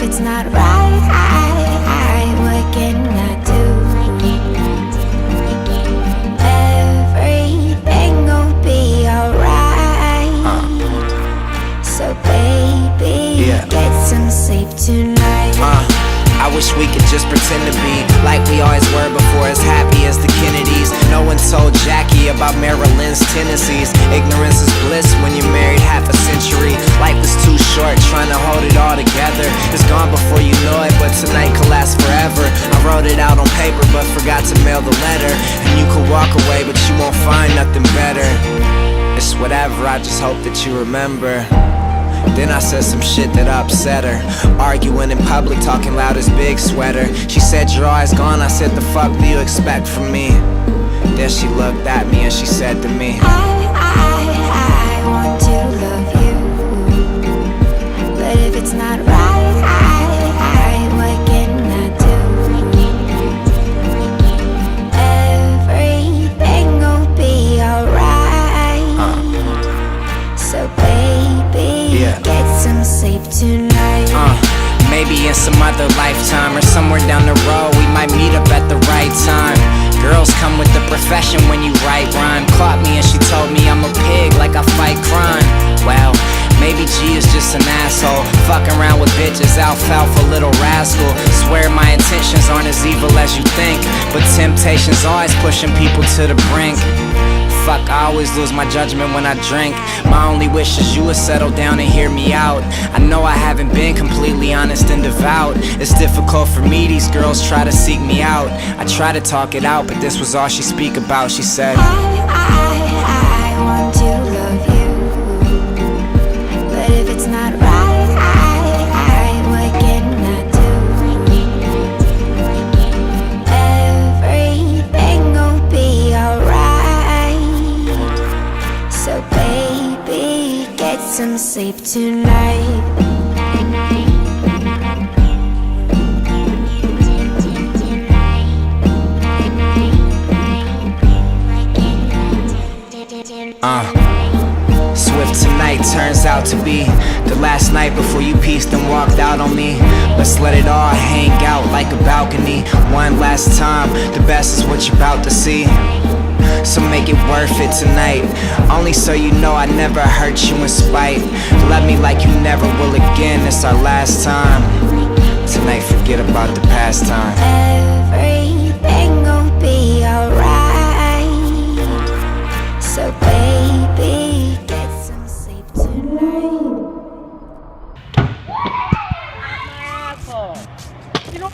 it's not right, what can I do? Everything gon' be alright. So baby, get some sleep tonight. I wish we could just pretend to be like we always were before, as happy as the Kennedys. No one told Jackie about Marilyn's tendencies. Ignorance is bliss when you're married half a century. Life is too short, trying to hold it all together. It's gone before you know it, but tonight could last forever. I wrote it out on paper, but forgot to mail the letter. And you could walk away, but you won't find nothing better. It's whatever, I just hope that you remember. Then I said some shit that upset her. Arguing in public, talking loud as Big Sweater. She said, "You're always gone." I said, "The fuck do you expect from me?" Then she looked at me and she said to me, I want to love you, but if it's not right, what can I do? Everything gon' be alright. So baby, get some sleep tonight. Maybe in some other lifetime or somewhere down the road we might meet up at the right time. Girls come with the profession when you write rhyme. Caught me and she told me I'm a pig, like I fight crime. Well, maybe G is just an asshole, fucking around with bitches, alfalfa little rascal. Swear my intentions aren't as evil as you think, but temptation's always pushing people to the brink. Fuck, I always lose my judgment when I drink. My only wish is you would settle down and hear me out. I know I haven't been completely honest and devout. It's difficult for me, these girls try to seek me out. I try to talk it out, but this was all she speak about. She said, I want to love you, but if it's not right, what can I do? Everything gon' be alright. So baby, get some sleep tonight. Swift tonight turns out to be the last night before you pieced and walked out on me. Let's let it all hang out like a balcony. One last time, the best is what you're about to see. So make it worth it tonight, only so you know I never hurt you in spite. Love me like you never will again, it's our last time. Tonight forget about the past time. Everything gon' be alright. So baby, get some sleep tonight. My asshole. You know